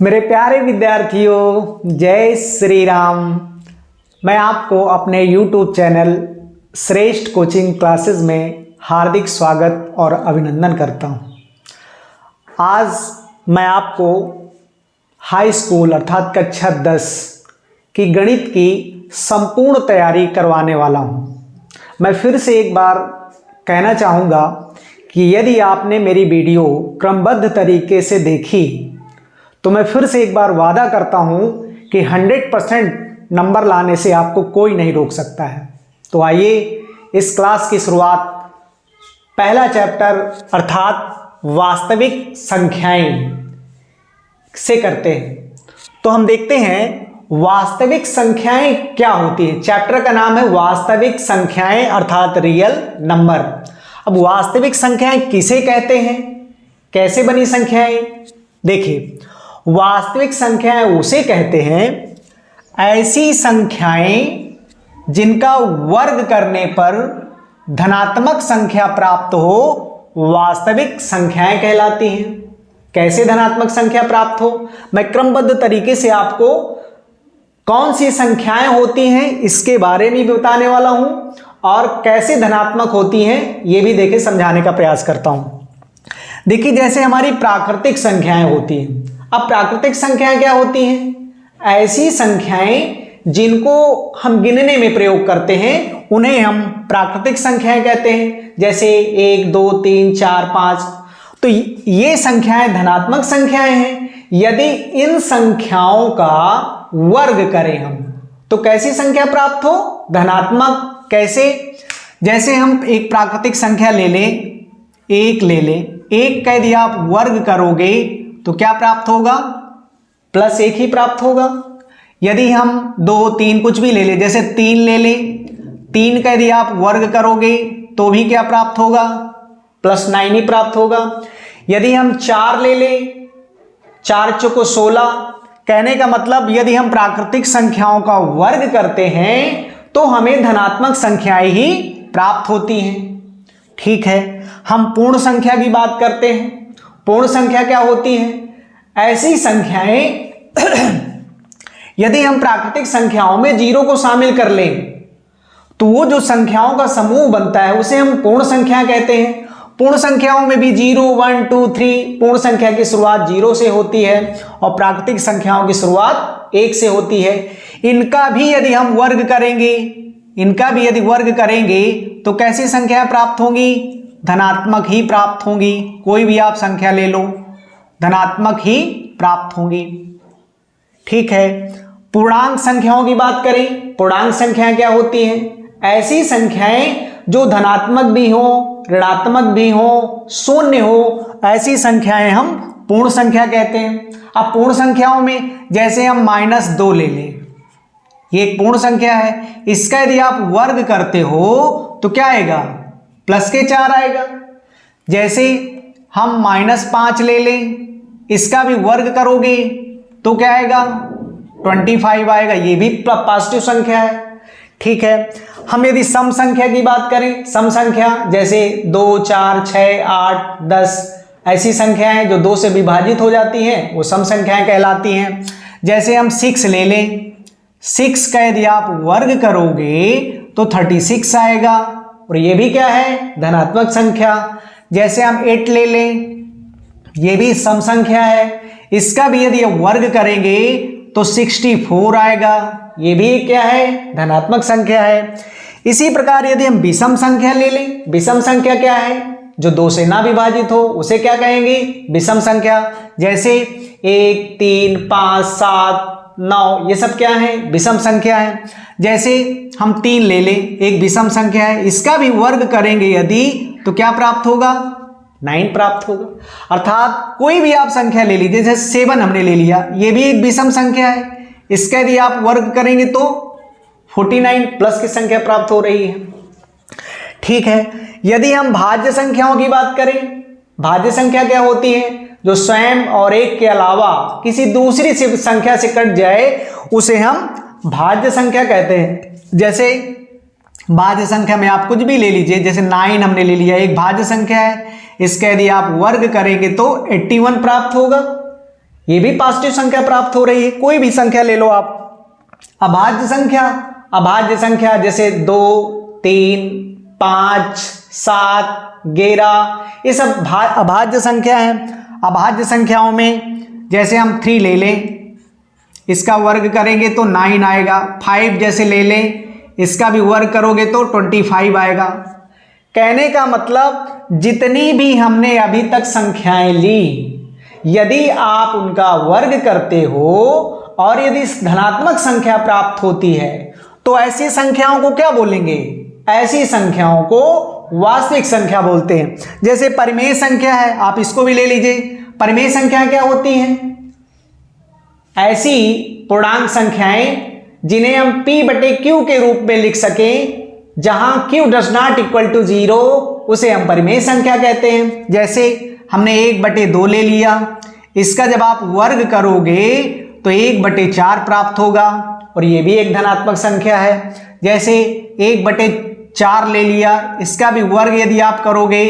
मेरे प्यारे विद्यार्थियों, जय श्री राम। मैं आपको अपने YouTube चैनल श्रेष्ठ कोचिंग क्लासेस में हार्दिक स्वागत और अभिनंदन करता हूं। आज मैं आपको हाई स्कूल अर्थात कक्षा 10 की गणित की संपूर्ण तैयारी करवाने वाला हूं। मैं फिर से एक बार कहना चाहूँगा कि यदि आपने मेरी वीडियो क्रमबद्ध तरीके से देखी तो मैं फिर से एक बार वादा करता हूं कि 100% नंबर लाने से आपको कोई नहीं रोक सकता है। तो आइए इस क्लास की शुरुआत पहला चैप्टर अर्थात वास्तविक संख्याएं से करते हैं। तो हम देखते हैं वास्तविक संख्याएं क्या होती है। चैप्टर का नाम है वास्तविक संख्याएं अर्थात रियल नंबर। अब वास्तविक संख्याएं किसे कहते हैं, कैसे बनी संख्याएं? देखिए, वास्तविक संख्याएं उसे कहते हैं ऐसी संख्याएं जिनका वर्ग करने पर धनात्मक संख्या प्राप्त हो, वास्तविक संख्याएं कहलाती हैं। कैसे धनात्मक संख्या प्राप्त हो, मैं क्रमबद्ध तरीके से आपको कौन सी संख्याएं होती हैं इसके बारे में भी बताने वाला हूं और कैसे धनात्मक होती हैं ये भी देखे समझाने का प्रयास करता हूं। देखिए, जैसे हमारी प्राकृतिक संख्याएं होती हैं। अब प्राकृतिक संख्याएं क्या होती हैं? ऐसी संख्याएं जिनको हम गिनने में प्रयोग करते हैं उन्हें हम प्राकृतिक संख्याएं कहते हैं। जैसे 1, 2, 3, 4, 5। तो ये संख्याएं धनात्मक संख्याएं हैं। यदि इन संख्याओं का वर्ग करें हम तो कैसी संख्या प्राप्त हो? धनात्मक। कैसे? जैसे हम एक प्राकृतिक संख्या ले लें, 1 ले लें। 1 का यदि आप वर्ग करोगे तो क्या प्राप्त होगा? +1 ही प्राप्त होगा। यदि हम 2, 3 कुछ भी ले लें, जैसे 3 ले लें, 3 का यदि आप वर्ग करोगे तो भी क्या प्राप्त होगा? +9 ही प्राप्त होगा। यदि हम 4 ले लें, 4 चौको 16। कहने का मतलब यदि हम प्राकृतिक संख्याओं का वर्ग करते हैं तो हमें धनात्मक संख्याएं ही प्राप्त होती हैं। ठीक है, हम पूर्ण संख्या की बात करते हैं। पूर्ण संख्या क्या होती है? ऐसी संख्याएं यदि हम प्राकृतिक संख्याओं में 0 को शामिल कर लें तो वो जो संख्याओं का समूह बनता है उसे हम पूर्ण संख्या कहते हैं। पूर्ण संख्याओं में भी 0, 1, 2, 3 पूर्ण संख्या की शुरुआत 0 से होती है और प्राकृतिक संख्याओं की शुरुआत 1 से होती है। इनका भी यदि हम वर्ग करेंगे तो कैसी संख्या प्राप्त होंगी? धनात्मक ही प्राप्त होंगी। कोई भी आप संख्या ले लो, धनात्मक ही प्राप्त होंगी। ठीक है, पूर्णांक संख्याओं की बात करें। पूर्णांक संख्याएं क्या होती हैं? ऐसी संख्याएं जो धनात्मक भी हो, ऋणात्मक भी हो, शून्य हो, ऐसी संख्याएं हम पूर्ण संख्या कहते हैं। अब पूर्ण संख्याओं में जैसे हम -2 ले लें, ये एक पूर्ण संख्या है। इसका यदि आप वर्ग करते हो तो क्या आएगा? +4 आएगा। जैसे हम -5 ले लें, इसका भी वर्ग करोगे तो क्या आएगा? 25 आएगा। ये भी पॉजिटिव संख्या है। ठीक है, हम यदि सम संख्या की बात करें, सम संख्या जैसे 2, 4, 6, 8, 10 ऐसी संख्याएं जो 2 से विभाजित हो जाती हैं वो सम संख्याएं कहलाती हैं। जैसे हम 6 ले लें, 6 का यदि आप वर्ग करोगे तो 36 आएगा और ये भी क्या है? धनात्मक संख्या। जैसे हम 8 ले लें, ये भी सम संख्या है। इसका भी यदि वर्ग करेंगे तो 64 आएगा। ये भी क्या है? धनात्मक संख्या है। इसी प्रकार यदि हम विषम संख्या ले लें, विषम संख्या क्या है? जो 2 से ना विभाजित हो उसे क्या कहेंगे? विषम संख्या। जैसे 1, 3, 5, 7, 9 ये सब क्या है? विषम संख्या है। जैसे हम 3 ले लें, एक विषम संख्या है। इसका भी वर्ग करेंगे यदि तो क्या प्राप्त होगा? 9 प्राप्त होगा। अर्थात कोई भी आप संख्या ले लीजिए, जैसे 7 हमने ले लिया, ये भी एक विषम संख्या है। इसका यदि आप वर्ग करेंगे तो 49 प्लस की संख्या प्राप्त हो रही है। ठीक है, यदि हम भाज्य संख्याओं की बात करें, भाज्य संख्या क्या होती है? जो स्वयं और 1 के अलावा किसी दूसरी संख्या से कट जाए उसे हम भाज्य संख्या कहते हैं। जैसे भाज्य संख्या में आप कुछ भी ले लीजिए, जैसे 9 हमने ले लिया, एक भाज्य संख्या है। इसका यदि आप वर्ग करेंगे तो 81 प्राप्त होगा। ये भी पॉजिटिव संख्या प्राप्त हो रही है। कोई भी संख्या ले लो आप। अभाज्य संख्या जैसे 2, 3, 5, 7, 11, ये सब अभाज्य संख्या है। अभाज्य संख्याओं में जैसे हम 3 ले लें, इसका वर्ग करेंगे तो 9 आएगा। 5 जैसे ले लें, इसका भी वर्ग करोगे तो 25 आएगा। कहने का मतलब जितनी भी हमने अभी तक संख्याएं ली, यदि आप उनका वर्ग करते हो और यदि धनात्मक संख्या प्राप्त होती है तो ऐसी संख्याओं को क्या बोलेंगे? ऐसी संख्याओं को वास्तविक संख्या बोलते हैं। जैसे परिमेय संख्या है, आप इसको भी ले लीजिए। परिमेय संख्या क्या होती हैं? ऐसी पूर्णांक संख्याएं जिन्हें हम p/q के रूप में लिख सकें, जहां q does not equal to 0, उसे हम परिमेय संख्या कहते हैं। जैसे हमने 1/2 ले लिया, इसका जब आप वर्ग करोगे तो 1/4 प्राप्त होगा और ये भी एक धनात्मक संख्या है। जैसे 1/4 ले लिया, इसका भी वर्ग यदि आप करोगे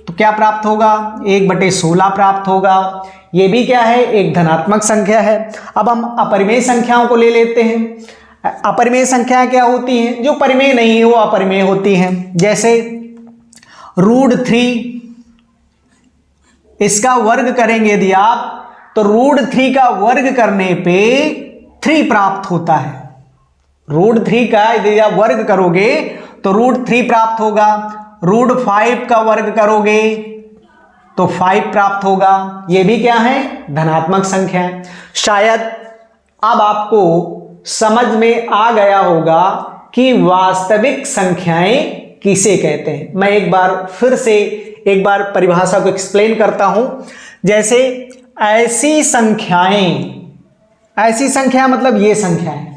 तो क्या प्राप्त होगा? 1/16 प्राप्त होगा। ये भी क्या है? एक धनात्मक संख्या है। अब हम अपरिमेय संख्याओं को ले लेते हैं। अपरिमेय संख्याएं क्या होती हैं? जो परिमेय नहीं है वो अपरिमेय होती हैं। जैसे √3, इसका वर्ग करेंगे यदि आप तो √3 का वर्ग करने पे 3 प्राप्त होता है। √3 का यदि आप वर्ग करोगे तो √3 प्राप्त होगा। √5 का वर्ग करोगे तो 5 प्राप्त होगा। ये भी क्या है? धनात्मक संख्या है। शायद अब आपको समझ में आ गया होगा कि वास्तविक संख्याएं किसे कहते हैं। मैं एक बार परिभाषा को एक्सप्लेन करता हूं। जैसे ऐसी संख्या मतलब ये संख्याएं,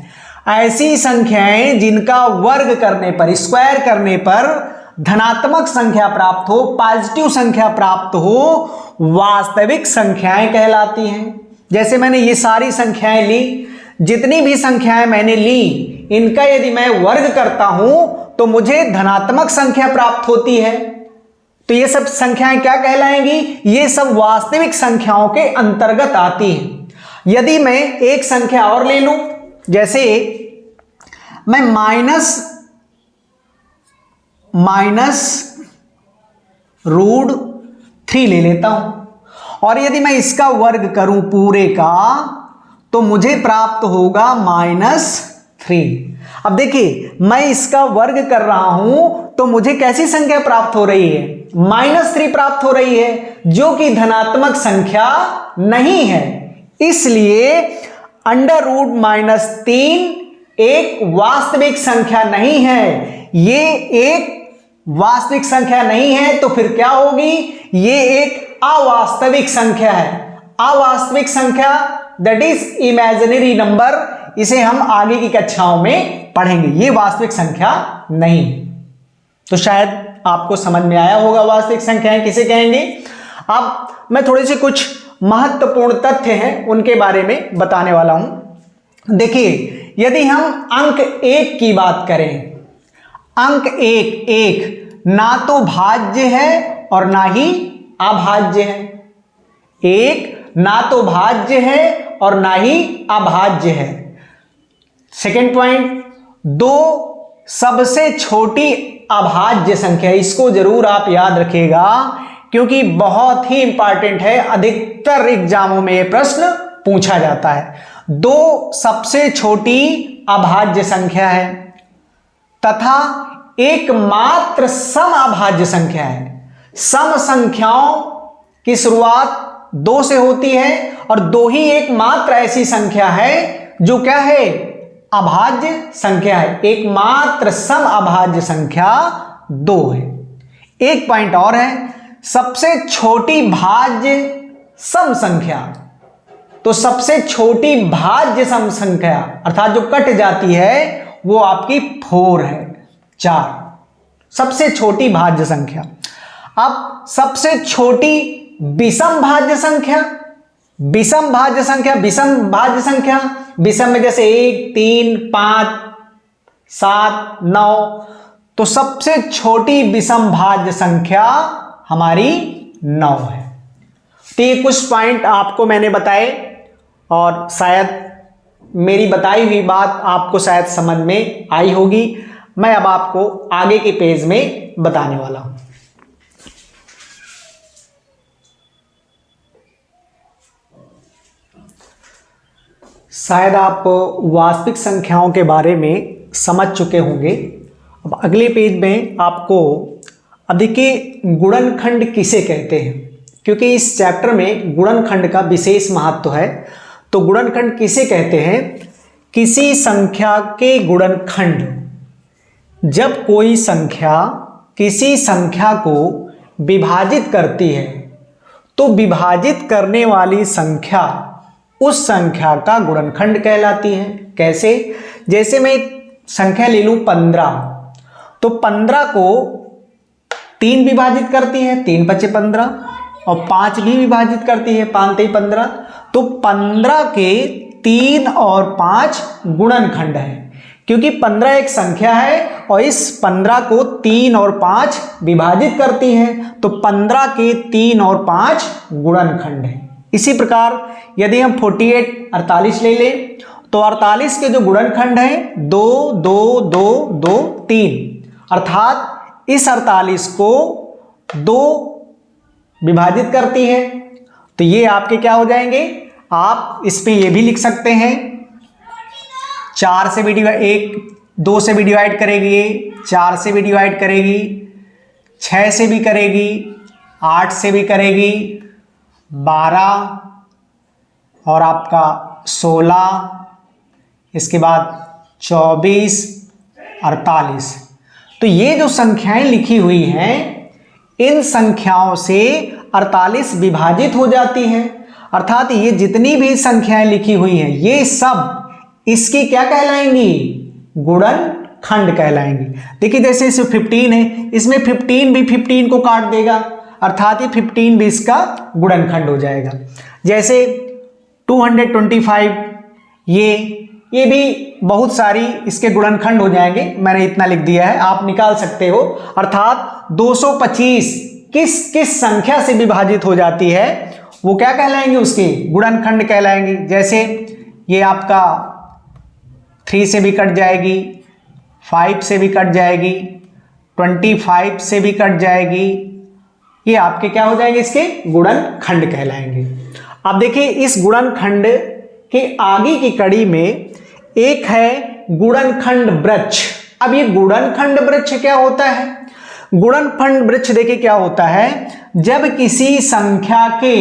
ऐसी संख्याएं जिनका वर्ग करने पर, स्क्वायर करने पर धनात्मक संख्या प्राप्त हो, पॉजिटिव संख्या प्राप्त हो, वास्तविक संख्याएं कहलाती हैं। जैसे मैंने ये सारी संख्याएं ली, जितनी भी संख्याएं मैंने ली, इनका यदि मैं वर्ग करता हूं तो मुझे धनात्मक संख्या प्राप्त होती है। तो ये सब संख्याएं क्या कहलाएंगी? ये सब वास्तविक संख्याओं के अंतर्गत आती हैं। यदि मैं एक संख्या और ले लूं, जैसे मैं -√3 ले लेता हूं और यदि मैं इसका वर्ग करूं पूरे का तो मुझे प्राप्त होगा -3। अब देखिए, मैं इसका वर्ग कर रहा हूं तो मुझे कैसी संख्या प्राप्त हो रही है? -3 प्राप्त हो रही है, जो कि धनात्मक संख्या नहीं है। इसलिए √-3 एक वास्तविक संख्या नहीं है। ये एक वास्तविक संख्या नहीं है तो फिर क्या होगी? ये एक अवास्तविक संख्या है। अवास्तविक संख्या दैट इज इमेजिनरी नंबर, इसे हम आगे की कक्षाओं में पढ़ेंगे। ये वास्तविक संख्या नहीं। तो शायद आपको समझ में आया होगा वास्तविक संख्याएं किसे कहेंगे। अब मैं थोड़े से कुछ महत्वपूर्ण तथ्य हैं उनके बारे में बताने वाला हूं। देखिए, यदि हम अंक 1 की बात करें, अंक 1 ना तो भाज्य है और ना ही अभाज्य है। 1 ना तो भाज्य है और ना ही अभाज्य है। सेकेंड पॉइंट, 2 सबसे छोटी अभाज्य संख्या। इसको जरूर आप याद रखिएगा क्योंकि बहुत ही इंपॉर्टेंट है, अधिकतर एग्जामों में यह प्रश्न पूछा जाता है। 2 सबसे छोटी अभाज्य संख्या है तथा एकमात्र सम अभाज्य संख्या है। सम संख्याओं की शुरुआत 2 से होती है और 2 ही एकमात्र ऐसी संख्या है जो क्या है? अभाज्य संख्या है। एकमात्र सम अभाज्य संख्या 2 है। एक पॉइंट और है, सबसे छोटी भाज्य सम संख्या। तो सबसे छोटी भाज्य सम संख्या अर्थात जो कट जाती है वो आपकी 4 है, 4 सबसे छोटी भाज्य संख्या। अब सबसे छोटी विषम भाज्य संख्या। विषम भाज्य संख्या, विषम भाज्य संख्या, विषम में जैसे 1, 3, 5, 7, 9, तो सबसे छोटी विषम भाज्य संख्या हमारी 9 है। तो ये कुछ पॉइंट आपको मैंने बताए और शायद मेरी बताई हुई बात आपको शायद समझ में आई होगी। मैं अब आपको आगे के पेज में बताने वाला हूं। शायद आप वास्तविक संख्याओं के बारे में समझ चुके होंगे। अब अगले पेज में आपको अब देखिए गुणनखंड किसे कहते हैं, क्योंकि इस चैप्टर में गुणनखंड का विशेष महत्व है। तो गुणनखंड किसे कहते हैं? किसी संख्या के गुणनखंड, जब कोई संख्या किसी संख्या को विभाजित करती है तो विभाजित करने वाली संख्या उस संख्या का गुणनखंड कहलाती है। कैसे? जैसे मैं संख्या ले लूं 15, तो 15 को 3 विभाजित करती है, 3 पचे 15, और 5 भी विभाजित करती है, 5 तेई 15। तो 15 के 3 और 5 गुणनखंड है, क्योंकि 15 एक संख्या है और इस 15 को 3 और 5 विभाजित करती है, तो 15 के 3 और 5 गुणनखंड है। इसी प्रकार यदि हम 48 ले लें तो 48 के जो गुणनखंड हैं 2 2 2 2 3, अर्थात इस 48 को 2 विभाजित करती है। तो ये आपके क्या हो जाएंगे? आप इस पे ये भी लिख सकते हैं 4 से भी डिवाइड, 2 से भी डिवाइड करेगी, 4 से भी डिवाइड करेगी, 6 से भी करेगी, 8 से भी करेगी, 12 और आपका 16, इसके बाद 24, 48। तो ये जो संख्याएं लिखी हुई हैं इन संख्याओं से 48 विभाजित हो जाती हैं, अर्थात ये जितनी भी संख्याएं लिखी हुई हैं ये सब इसकी क्या कहलाएंगी? गुणनखंड कहलाएंगी। देखिए जैसे इस 15 है, इसमें 15 भी 15 को काट देगा, अर्थात ये 15 भी इसका गुणनखंड हो जाएगा। जैसे 225 ये भी बहुत सारी इसके गुणनखंड हो जाएंगे, मैंने इतना लिख दिया है, आप निकाल सकते हो। अर्थात 225 किस किस संख्या से विभाजित हो जाती है वो क्या कहलाएंगे? उसके गुणनखंड कहलाएंगे। जैसे ये आपका 3 से भी कट जाएगी, 5 से भी कट जाएगी, 25 से भी कट जाएगी, ये आपके क्या हो जाएंगे? इसके गुणनखंड कहलाएंगे। अब देखिए इस गुणनखंड के आगे की कड़ी में एक है गुणनखंड वृक्ष। अब ये गुणनखंड वृक्ष क्या होता है? गुणनखंड वृक्ष देखिए क्या होता है, जब किसी संख्या के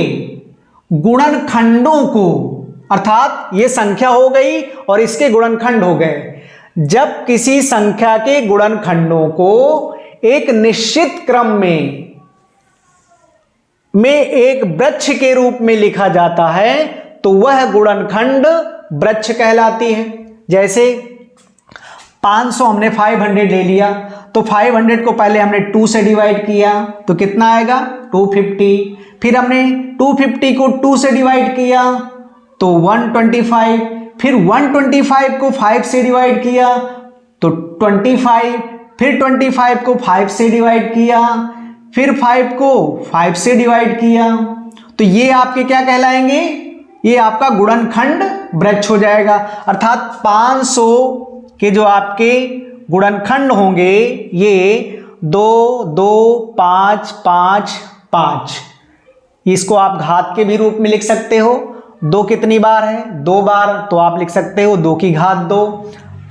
गुणनखंडों को, अर्थात ये संख्या हो गई और इसके गुणनखंड हो गए, जब किसी संख्या के गुणनखंडों को एक निश्चित क्रम में एक वृक्ष के रूप में लिखा जाता है तो वह गुणनखंड वृक्ष कहलाती है। जैसे 500 हमने 500 ले लिया, तो 500 को पहले हमने 2 से डिवाइड किया तो कितना आएगा? 250। फिर हमने 250 को 2 से डिवाइड किया तो 125। फिर 125 को 5 से डिवाइड किया तो 25। फिर 25 को 5 से डिवाइड किया, फिर 5 को 5 से डिवाइड किया, तो ये आपके क्या कहलाएंगे? ये आपका गुणनखंड वृक्ष हो जाएगा। अर्थात 500 के जो आपके गुणनखंड होंगे ये 2 2 5 5 5, इसको आप घात के भी रूप में लिख सकते हो। 2 कितनी बार है? 2 बार, तो आप लिख सकते हो 2 की घात 2।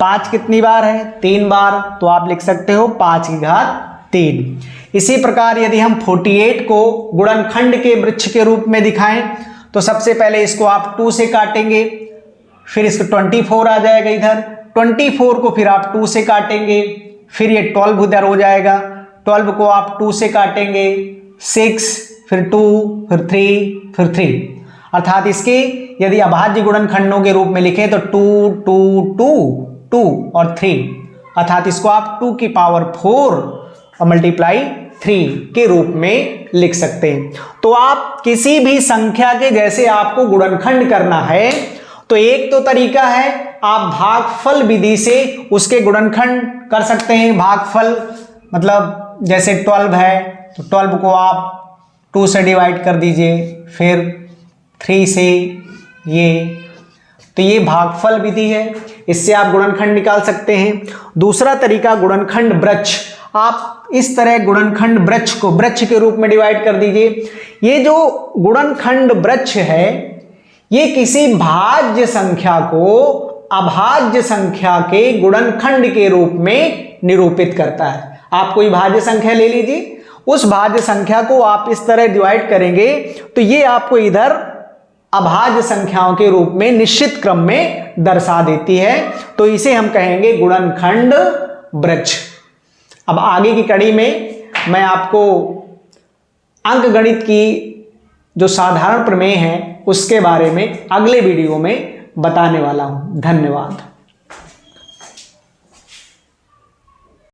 5 कितनी बार है? 3 बार, तो आप लिख सकते हो 5 की घात 3। इसी प्रकार यदि हम 48 को गुणनखंड के वृक्ष के रूप में दिखाएं तो सबसे पहले इसको आप 2 से काटेंगे, फिर इसको 24 आ जाएगा इधर, 24 को फिर आप 2 से काटेंगे, फिर ये 12 उधर हो जाएगा, 12 को आप 2 से काटेंगे, 6, फिर 2, फिर 3, फिर 3। अर्थात इसके यदि अभाज्य गुणनखंडों के रूप में लिखें तो 2 2 2 2 और 3, अर्थात इसको आप 2 की पावर 4 और मल्टीप्लाई 3 के रूप में लिख सकते हैं। तो आप किसी भी संख्या के जैसे आपको गुणनखंड करना है तो एक तो तरीका है आप भागफल विधि से उसके गुणनखंड कर सकते हैं। भागफल मतलब जैसे 12 है तो 12 को आप 2 से डिवाइड कर दीजिए, फिर 3 से ये तो ये भागफल विधि है, इससे आप गुणनखंड निकाल सकते हैं। दूसरा तरीका गुणनखंड वृक्ष, आप इस तरह गुणनखंड वृक्ष को वृक्ष के रूप में डिवाइड कर दीजिए। ये जो गुणनखंड वृक्ष है ये किसी भाज्य संख्या को अभाज्य संख्या के गुणनखंड के रूप में निरूपित करता है। आप कोई भाज्य संख्या ले लीजिए, उस भाज्य संख्या को आप इस तरह डिवाइड करेंगे तो ये आपको इधर अभाज्य संख्याओं के रूप में निश्चित क्रम में दर्शा देती है, तो इसे हम कहेंगे गुणनखंड वृक्ष। अब आगे की कड़ी में मैं आपको अंकगणित की जो साधारण प्रमेय है उसके बारे में अगले वीडियो में बताने वाला हूं। धन्यवाद।